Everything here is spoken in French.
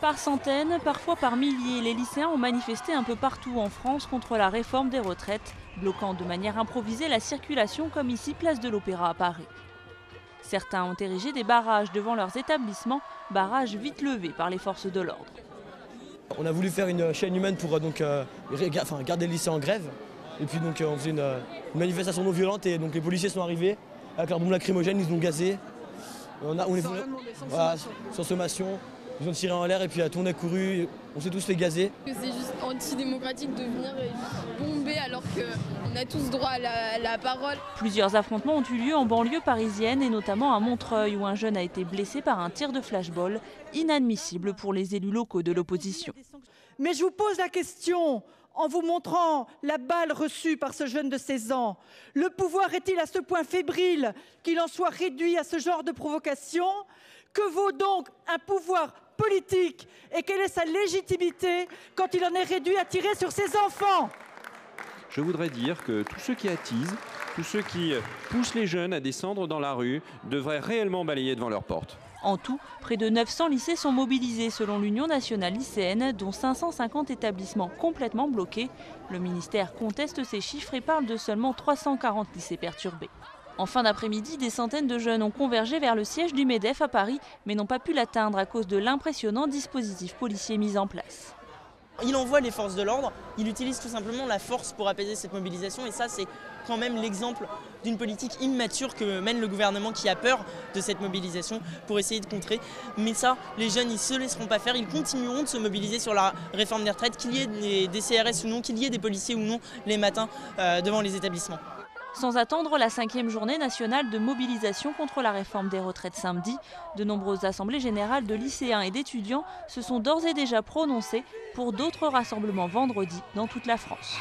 Par centaines, parfois par milliers, les lycéens ont manifesté un peu partout en France contre la réforme des retraites, bloquant de manière improvisée la circulation comme ici, place de l'Opéra à Paris. Certains ont érigé des barrages devant leurs établissements, barrages vite levés par les forces de l'ordre. On a voulu faire une chaîne humaine pour garder le lycée en grève. Et puis on faisait une manifestation non violente et donc les policiers sont arrivés avec leurs bombes lacrymogènes, ils nous ont gazés. Sans sommation. Ils ont tiré en l'air et puis tout le monde a couru, on s'est tous fait gazer. C'est juste antidémocratique de venir et bomber alors qu'on a tous droit à la parole. Plusieurs affrontements ont eu lieu en banlieue parisienne et notamment à Montreuil où un jeune a été blessé par un tir de flashball, inadmissible pour les élus locaux de l'opposition. Mais je vous pose la question, en vous montrant la balle reçue par ce jeune de 16 ans, le pouvoir est-il à ce point fébrile qu'il en soit réduit à ce genre de provocation? Que vaut donc un pouvoir politique et quelle est sa légitimité quand il en est réduit à tirer sur ses enfants? Je voudrais dire que tous ceux qui attisent, tous ceux qui poussent les jeunes à descendre dans la rue devraient réellement balayer devant leur porte. En tout, près de 900 lycées sont mobilisés selon l'Union nationale lycéenne, dont 550 établissements complètement bloqués. Le ministère conteste ces chiffres et parle de seulement 340 lycées perturbés. En fin d'après-midi, des centaines de jeunes ont convergé vers le siège du MEDEF à Paris, mais n'ont pas pu l'atteindre à cause de l'impressionnant dispositif policier mis en place. Il envoie les forces de l'ordre, il utilise tout simplement la force pour apaiser cette mobilisation et ça c'est quand même l'exemple d'une politique immature que mène le gouvernement qui a peur de cette mobilisation pour essayer de contrer. Mais ça, les jeunes ils ne se laisseront pas faire, ils continueront de se mobiliser sur la réforme des retraites, qu'il y ait des CRS ou non, qu'il y ait des policiers ou non les matins devant les établissements. Sans attendre la 5e journée nationale de mobilisation contre la réforme des retraites samedi, de nombreuses assemblées générales de lycéens et d'étudiants se sont d'ores et déjà prononcées pour d'autres rassemblements vendredi dans toute la France.